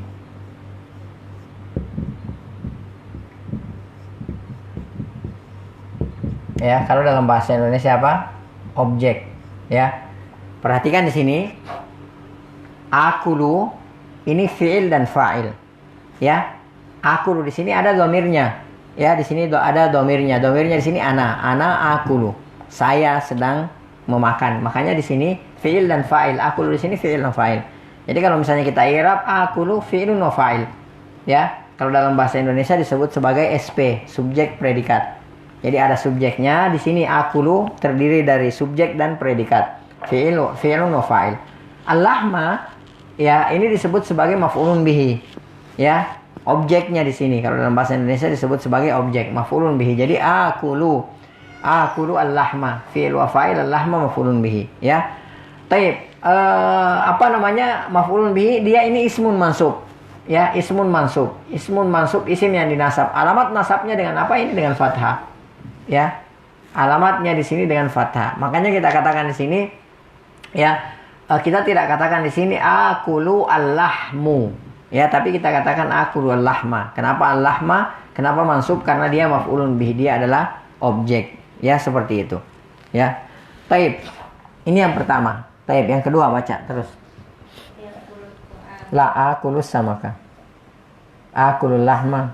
ya. Kalau dalam bahasa Indonesia apa? Objek ya. Perhatikan di sini akulu ini fi'il dan fa'il ya. Akulu di sini ada domirnya ya. Di sini ada domirnya. Domirnya di sini ana akulu, saya sedang memakan. Makanya di sini fi'il dan fa'il. Akulu di sini fi'il dan fa'il. Jadi kalau misalnya kita i'rab akulu fi'lun wa fa'il ya. Kalau dalam bahasa Indonesia disebut sebagai SP, subjek predikat. Jadi ada subjeknya di sini. Akulu terdiri dari subjek dan predikat. Fi'lun wa fa'il. Al-lahma ya, ini disebut sebagai maf'ulun bihi ya. Objeknya di sini kalau dalam bahasa Indonesia disebut sebagai objek, maf'ulun bihi. Jadi akulu al-lahma, fi'il wa fa'il, al-lahma maf'ulun bihi ya. Taib. Maf'ulun bihi, dia ini ismun mansub ya. Ismun mansub isim yang dinasab. Alamat nasabnya dengan apa? Ini dengan fathah ya. Alamatnya di sini dengan fathah. Makanya kita katakan di sini ya, kita tidak katakan di sini akulu al-lahmu ya, tapi kita katakan akulu al-lahma. Kenapa al-lahma? Kenapa mansub? Karena dia maf'ulun bihi, dia adalah objek ya, seperti itu ya. Taib. Ini yang pertama. Taib, yang kedua baca terus. La akulus samaka. Akulul lahma.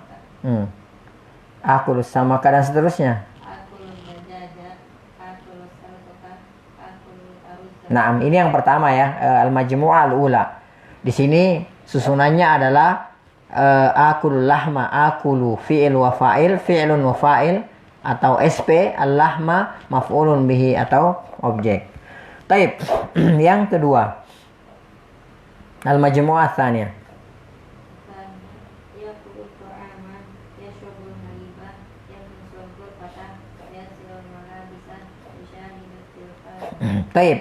Akulus samaka dan seterusnya. Nah, ini yang pertama ya, al-majmu'ah al-ula. Di sini susunannya adalah akulul lahma, akulu fi'il wa fa'il, fi'lun wa fa'il atau SP, al-lahma maf'ulun bihi atau objek. Taib. Yang kedua, al-majmu'ah tsaniyah. Taib.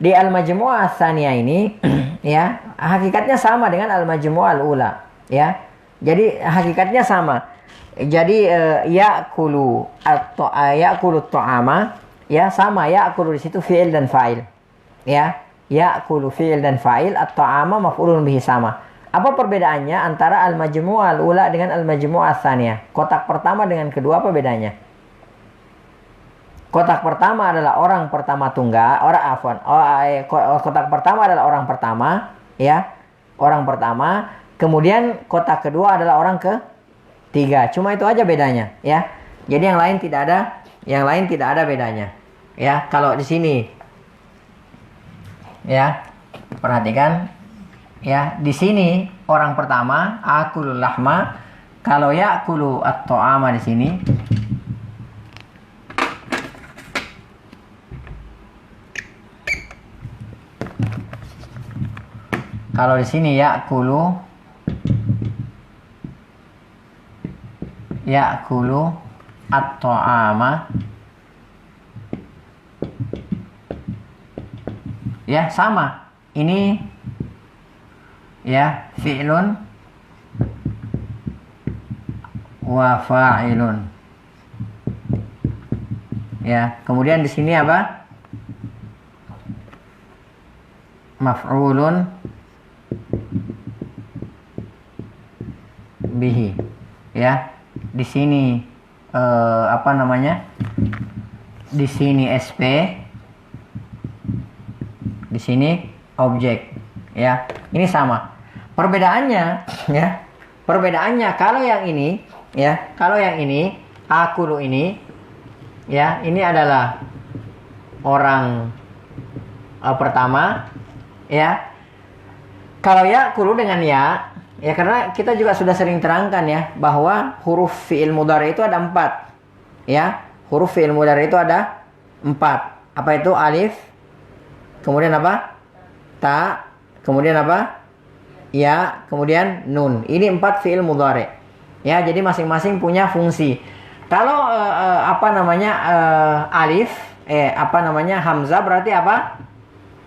Di al-majmu'ah tsaniyah ini ya, hakikatnya sama dengan al-majmu'ah al-ula ya. Jadi hakikatnya sama. Jadi ya'kulu at-ta'ama ya, sama. Ya'kulu di situ fi'il dan fa'il ya. Ya'kulu fi'il dan fa'il, at-ta'ama maf'ulun bihi, sama. Apa perbedaannya antara al-majmu'ah al-ula dengan al-majmu'ah tsaniyah? Kotak pertama dengan kedua apa bedanya? Kotak pertama adalah orang pertama tunggal, kotak pertama adalah orang pertama ya, orang pertama. Kemudian kotak kedua adalah orang ketiga. Cuma itu aja bedanya ya. Jadi yang lain tidak ada bedanya ya. Kalau di sini ya, perhatikan ya, di sini orang pertama akulul lahma. Kalau ya'kulu at-ta'ama di sini Kalau di sini ya'kulu at-ta'ama, ya sama. Ini ya fi'lun wa fa'ilun. Ya, kemudian di sini apa? Maf'ulun bihi. Ya, di sini apa namanya? Di sini SP, di sini objek. Ya, ini sama. Perbedaannya, ya, perbedaannya kalau yang ini, ya, kalau yang ini akulu ini, ya, ini adalah orang pertama, ya. Kalau ya'kulu dengan ya, ya karena kita juga sudah sering terangkan ya bahwa huruf fi'il mudhari itu ada 4. Ya, huruf fi'il mudhari itu ada 4. Apa itu? Alif, kemudian apa? Ta, kemudian apa? Ya, kemudian nun. Ini 4 fi'il mudhari. Ya, jadi masing-masing punya fungsi. Kalau apa namanya alif, apa namanya hamzah berarti apa?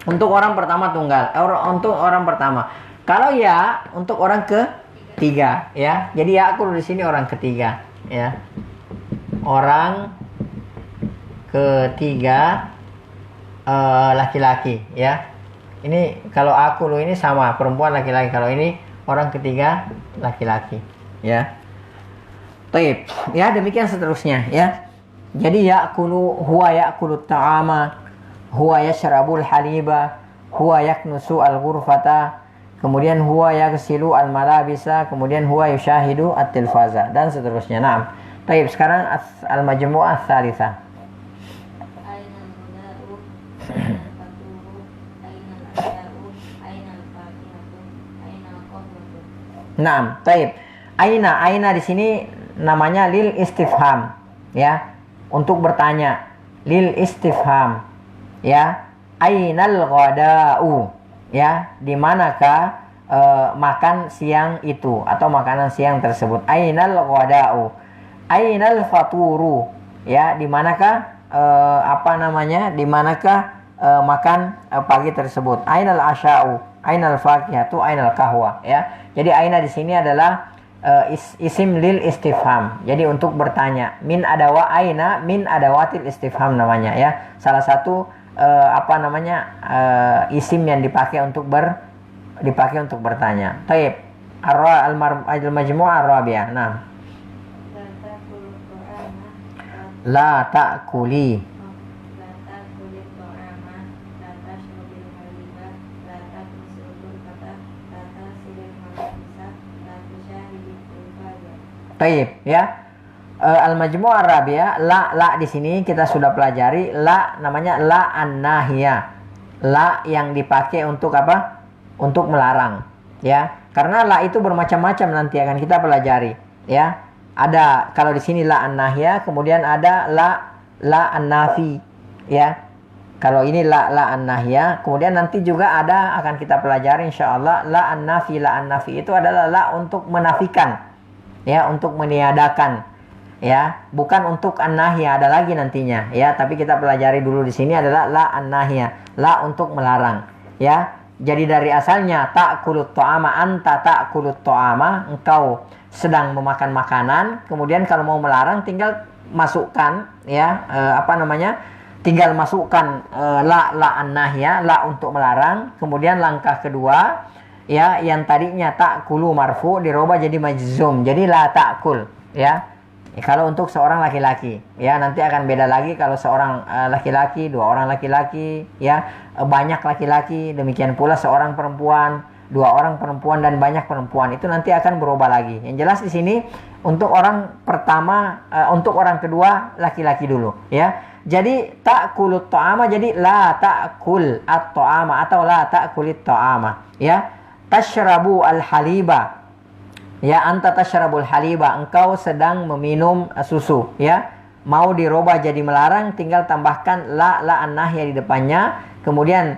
Untuk orang pertama tunggal, untuk orang pertama. Kalau ya untuk orang ketiga, ya. Jadi ya aku di sini orang ketiga, ya. Orang ketiga laki-laki, ya. Ini kalau aku ini sama perempuan laki-laki. Kalau ini orang ketiga laki-laki, ya. Taib, ya demikian seterusnya, ya. Jadi ya'kulu, huwa ya'kulu ta'ama, huwa yashrabul haliba, huwa yaknusu al-ghurfata, kemudian huwa yaghsilu al-malabisa, kemudian huwa yushahidu at-tilfaza, dan seterusnya. Naam. Taib, sekarang al-majmu'ah ats-tsalitsah. Naam, taib. Aina di sini namanya lil istifham, ya, untuk bertanya, lil istifham, ya. Ainal ghada'u, ya, di manakah makan siang itu atau makanan siang tersebut. Ainal ghada'u, ainal faturu, ya, di manakah apa namanya, di manakah makan pagi tersebut. Ainal asya'u, ainal fakihatu, ainal kahwa, ya. Jadi aina di sini adalah isim lil istifham. Jadi untuk bertanya. Min adawa aina, min adawatil istifham namanya, ya. Salah satu apa namanya isim yang dipakai untuk bertanya. Taib. Al-majmu'ah ar-rabi'ah. Nah. La ta'kuli. Taib, ya. Al-majmu'ah ar-rabi'ah, la di sini kita sudah pelajari. La namanya la an-nahiyah. La yang dipakai untuk apa? Untuk melarang, ya. Karena la itu bermacam-macam, nanti akan kita pelajari, ya. Ada kalau di sini la an-nahiyah, kemudian ada la an-nafi, ya. Kalau ini la an-nahiyah, kemudian nanti juga ada akan kita pelajari insyaallah la an-nafi. La an-nafi itu adalah la untuk menafikan, ya, untuk meniadakan, ya, bukan untuk an-nahiyah, ada lagi nantinya, ya, tapi kita pelajari dulu di sini adalah la an-nahiyah, la untuk melarang, ya. Jadi dari asalnya ta'kulut ta'ama, anta ta'kulut ta'ama, engkau sedang memakan makanan, kemudian kalau mau melarang tinggal masukkan, ya, apa namanya, tinggal masukkan la an-nahiyah, la untuk melarang, kemudian langkah kedua, ya, yang tadinya ta'kulu marfu dirubah jadi majzum, jadi la ta'kul, ya. Kalau untuk seorang laki-laki, ya, nanti akan beda lagi kalau seorang laki-laki, 2 orang laki-laki, ya, banyak laki-laki, demikian pula seorang perempuan, 2 orang perempuan dan banyak perempuan, itu nanti akan berubah lagi. Yang jelas di sini untuk orang pertama, untuk orang kedua laki-laki dulu, ya. Jadi ta'kulut ta'ama, jadi la ta'kul at-ta'ama atau la ta'kulit ta'ama, ya. Tashrabu al-haliba, ya, anta tashrabul haliba, engkau sedang meminum susu, ya. Mau dirubah jadi melarang, tinggal tambahkan la an-nahiyah di depannya, kemudian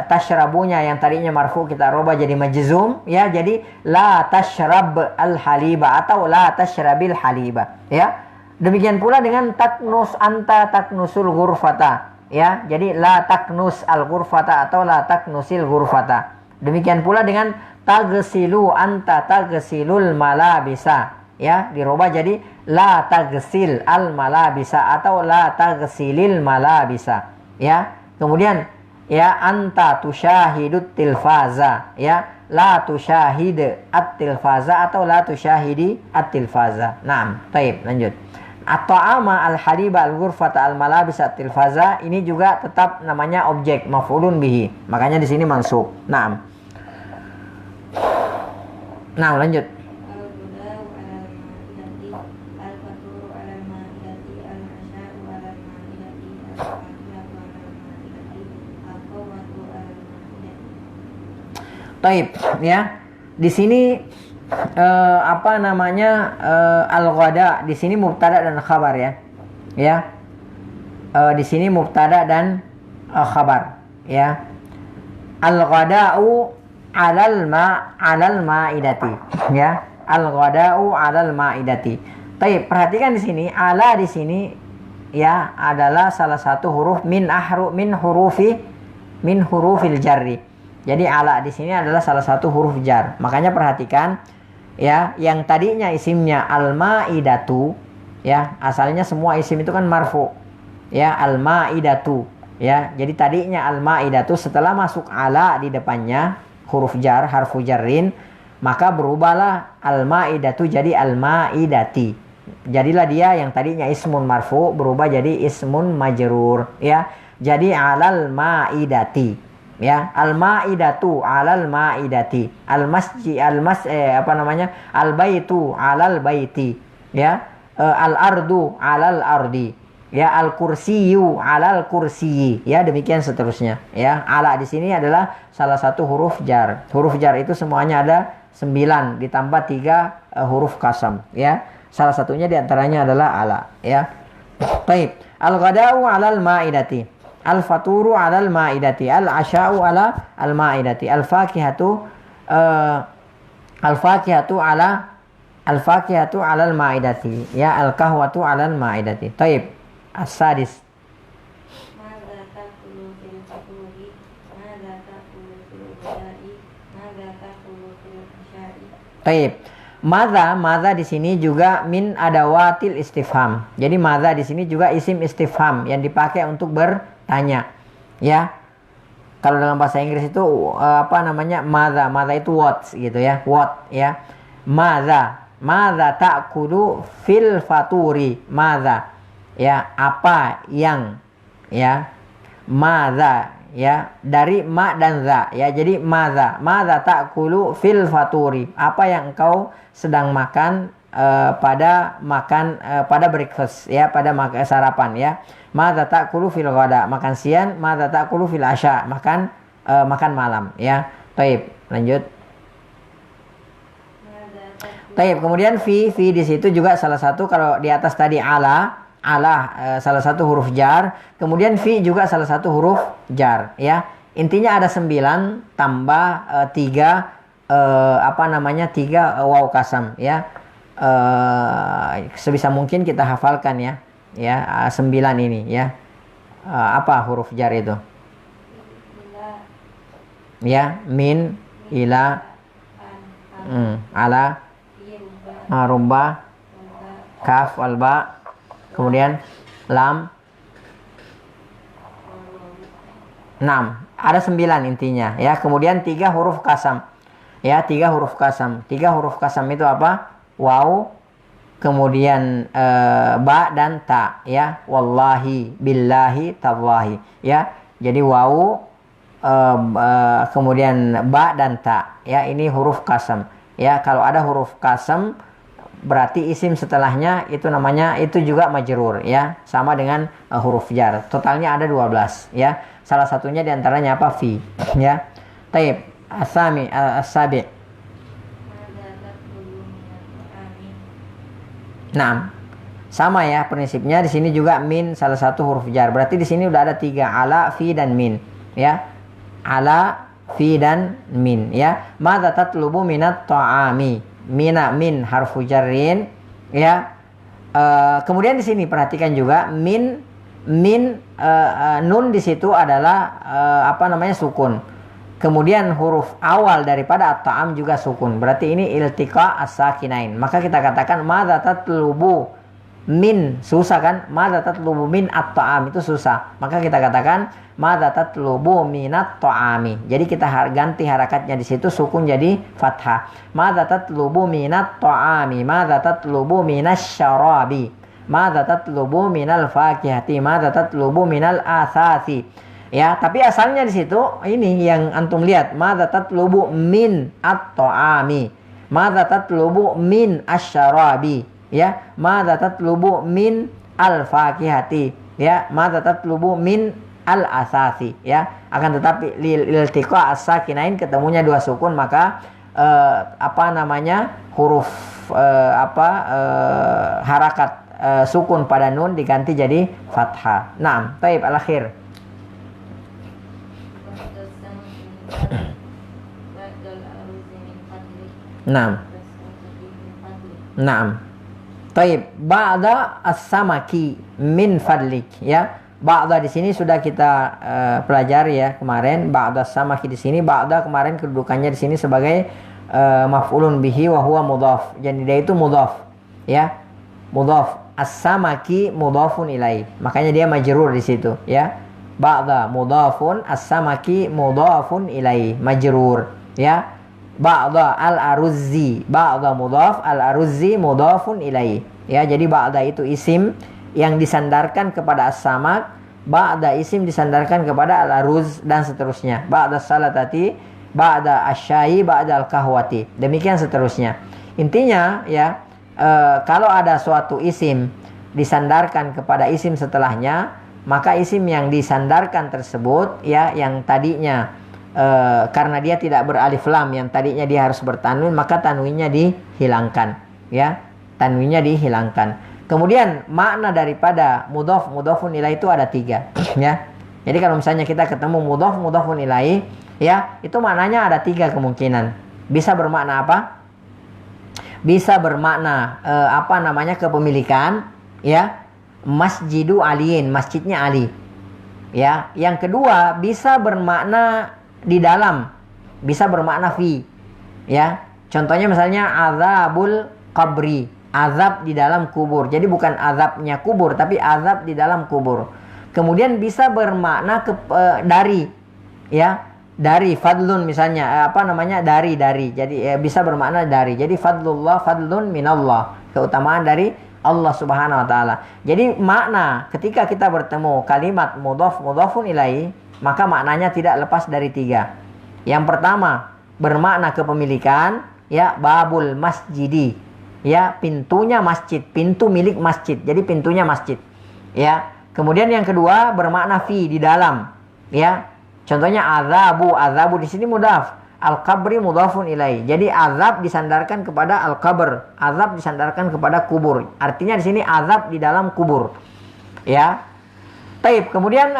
tashrabunya yang tadinya marfu kita rubah jadi majzum, ya. Jadi la tashrab al haliba atau la tashrabil haliba, ya. Demikian pula dengan taknus anta taknusul ghurfata, ya. Jadi la taknus al ghurfata atau la taknusil ghurfata. Demikian pula dengan tagsilu anta tagsilul malabisa, ya, dirubah jadi la tagsil al malabisa atau la tagsilil malabisa, ya. Kemudian ya anta tusyahidut tilfaza, ya, la tusyahid at-tilfaza atau la tusyahidi at-tilfaza. Naam, baik, lanjut. At-ta'ama al-haliba al-ghurfata al-malabisa at-tilfaza ini juga tetap namanya objek maf'ulun bihi. Makanya di sini mansub. Naam. Nah, lanjut. Taib, ya. Di sini al-ghada di sini mubtada dan khabar, ya. Ya. Di sini mubtada dan khabar, ya. Al-ghada'u 'alal ma'idati, ya. Al-ghada'u 'alal ma'idati. Taib, perhatikan di sini ala di sini, ya, adalah salah satu huruf min hurufil jarri. Jadi ala di sini adalah salah satu huruf jar. Makanya perhatikan, ya, yang tadinya isimnya al-ma'idatu, ya, asalnya semua isim itu kan marfu, ya, al-ma'idatu, ya. Jadi tadinya al-ma'idatu, setelah masuk ala di depannya huruf jar, harfu jarrin, maka berubahlah al-ma'idatu jadi al-ma'idati. Jadilah dia yang tadinya ismun marfu berubah jadi ismun majrur, ya. Jadi alal ma'idati. Ya, al-ma'idatu 'alal ma'idati, al-baitu 'alal baiti, ya, al-ardu 'alal ardi, ya, al-kursiyyu 'alal kursiyyi, ya, demikian seterusnya, ya. Ala di sini adalah salah satu huruf jar. Huruf jar itu semuanya ada 9 ditambah 3 huruf qasam, ya. Salah satunya diantaranya adalah ala, ya. Baik, al-ghada'u 'alal ma'idati, al-faturu 'alal ma'idati, al-'asya'u 'ala al-ma'idati, al-fakihatu 'alal ma'idati, ya, al-kahwatu 'alal ma'idati. Taib, as-sadis. Madza taqulu fil faturi, madza taqulu fil ghada'i, madza taqulu fil 'asya'i. Taib. Madza di sini juga min adawatil istifham. Jadi madza di sini juga isim istifham yang dipakai untuk bertanya, ya. Kalau dalam bahasa Inggris itu madza itu what, gitu, ya, what, ya. Madza ta'kulu fil faturi, madza, ya, apa yang, ya. Madza, ya, dari ma dan za, ya. Jadi madza ta'kulu fil faturi, apa yang engkau sedang makan pada breakfast, ya, pada sarapan, ya. Madza ta'kulu fil ghada, makan siang. Madza ta'kulu fil asya, makan malam, ya. Baik, lanjut. Baik, kemudian fi di situ juga salah satu, kalau di atas tadi ala salah satu huruf jar, kemudian fi juga salah satu huruf jar, ya. Intinya ada 9 tambah 3 3 waw kasam, ya. Sebisa mungkin kita hafalkan, ya. Ya, 9 ini, ya. Apa huruf jar itu? Ya, min, ila, ala, rubba, kaf, alba, kemudian lam, 6. Ada 9 intinya, ya. Kemudian 3 huruf kasam. Ya, 3 huruf kasam. 3 huruf kasam itu apa? Waw, kemudian ba dan ta, ya. Wallahi, billahi, tallahi, ya. Jadi waw, kemudian ba dan ta, ya. Ini huruf kasam, ya. Kalau ada huruf kasam berarti isim setelahnya itu namanya, itu juga majrur, ya. Sama dengan huruf jar. Totalnya ada 12, ya. Salah satunya diantaranya apa? Fi, ya. Taib. As-sabi. Nah, sama, ya, prinsipnya di sini juga min salah satu huruf jar. Berarti di sini udah ada 3, ala, fi dan min, ya. ala, fi dan min ya. Madza tatlubu minat ta'ami. Min harfu jarrin ya. Kemudian di sini perhatikan juga min nun di situ adalah sukun. Kemudian huruf awal daripada at-ta'am juga sukun. Berarti ini iltiqa as-sakinain. Maka kita katakan madza tatlubu min, susah kan? Madza tatlubu min at-ta'am, itu susah. Maka kita katakan madza tatlubu minat ta'ami. Jadi kita ganti harakatnya di situ sukun jadi fathah. Madza tatlubu minat ta'ami, madza tatlubu minasyarabi, madza tatlubu minal fakihati, madza tatlubu minal asasi. Ya, tapi asalnya di situ ini yang antum lihat, madza tatlubu min at-ta'ami, madza tatlubu min asyarabi, ya, madza tatlubu min al-fakihati, ya, madza tatlubu min al-asasi, ya. Akan tetapi iltiqa as-sakinain ketemunya dua sukun, maka huruf harakat sukun pada nun diganti jadi fathah. Naam, baik, al-akhir. Naam. Naam. Taib, ba'da as-samaki min fadlik, ya. Ba'da di sini sudah kita pelajari ya kemarin. Ba'da as-samaki di sini, ba'da kemarin kedudukannya di sini sebagai maf'ulun bihi wa huwa mudhaf. Jadi dia itu mudhaf, ya. Mudhaf. As-samaki mudhafun ilai. Makanya dia majrur di situ, ya. Ba'da mudhafun, as-samaki mudhafun ilai, majrur, ya. Ba'da al-aruzzi, ba'da mudhaf, al-aruzzi mudhafun ilai, ya. Jadi ba'da itu isim yang disandarkan kepada as-samak, ba'da isim disandarkan kepada al-aruz, dan seterusnya. Ba'da salatati, ba'da asyayi, ba'da al-kahwati, demikian seterusnya. Intinya ya, kalau ada suatu isim disandarkan kepada isim setelahnya, maka isim yang disandarkan tersebut ya, yang tadinya karena dia tidak beralif lam, yang tadinya dia harus bertanwin, maka tanwinnya dihilangkan, ya, tanwinnya dihilangkan. Kemudian makna daripada mudhafun ilaih itu ada 3, ya. Jadi kalau misalnya kita ketemu mudhafun ilaih, ya, itu maknanya ada 3 kemungkinan. Bisa bermakna apa? Bisa bermakna kepemilikan, ya. Masjidu aliin, masjidnya Ali, ya. Yang kedua bisa bermakna di dalam, bisa bermakna fi, ya. Contohnya misalnya azabul qabri, azab di dalam kubur. Jadi bukan azabnya kubur, tapi azab di dalam kubur. Kemudian bisa bermakna dari, ya, dari fadlun misalnya, dari. Jadi bisa bermakna dari. Jadi fadlullah, fadlun minallah, keutamaan dari Allah Subhanahu wa taala. Jadi makna ketika kita bertemu kalimat mudhafun ilaih, maka maknanya tidak lepas dari 3. Yang pertama bermakna kepemilikan, ya, babul masjidi, ya, pintunya masjid, pintu milik masjid. Jadi pintunya masjid, ya. Kemudian yang kedua bermakna fi, di dalam, ya. Contohnya azabu di sini mudhaf, al-qabri mudhafun ilai. Jadi azab disandarkan kepada al-qabr, azab disandarkan kepada kubur. Artinya di sini azab di dalam kubur, ya. Taib. Kemudian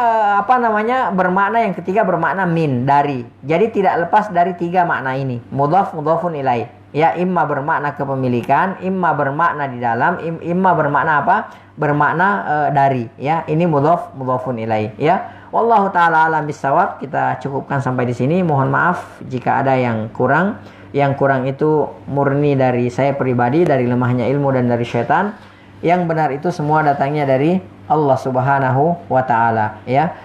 bermakna yang ketiga bermakna min, dari. Jadi tidak lepas dari 3 makna ini. Mudhafun ilai, ya, imma bermakna kepemilikan, imma bermakna di dalam, imma bermakna apa? Bermakna dari, ya. Ini mudhafun ilai, ya. Wallahu taala alam bisawab. Kita cukupkan sampai di sini. Mohon maaf jika ada yang kurang. Yang kurang itu murni dari saya pribadi, dari lemahnya ilmu dan dari syaitan. Yang benar itu semua datangnya dari Allah Subhanahu wa taala, ya.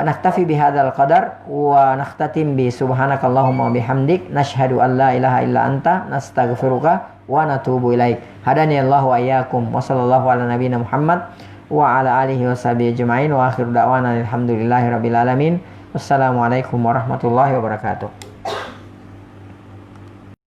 Naktafi bihadzal qadar wa nakhtatim bi subhanakallahumma wa bihamdik nashhadu an la ilaha illa anta nastaghfiruka wa natubu ilaik. Hadani Allahu wa iyyakum wa sallallahu ala nabiyyina Muhammad wa ala alihi washabihi ajma'in wa akhiru da'wana alhamdulillahi rabbil alamin. Wassalamualaikum warahmatullahi wabarakatuh.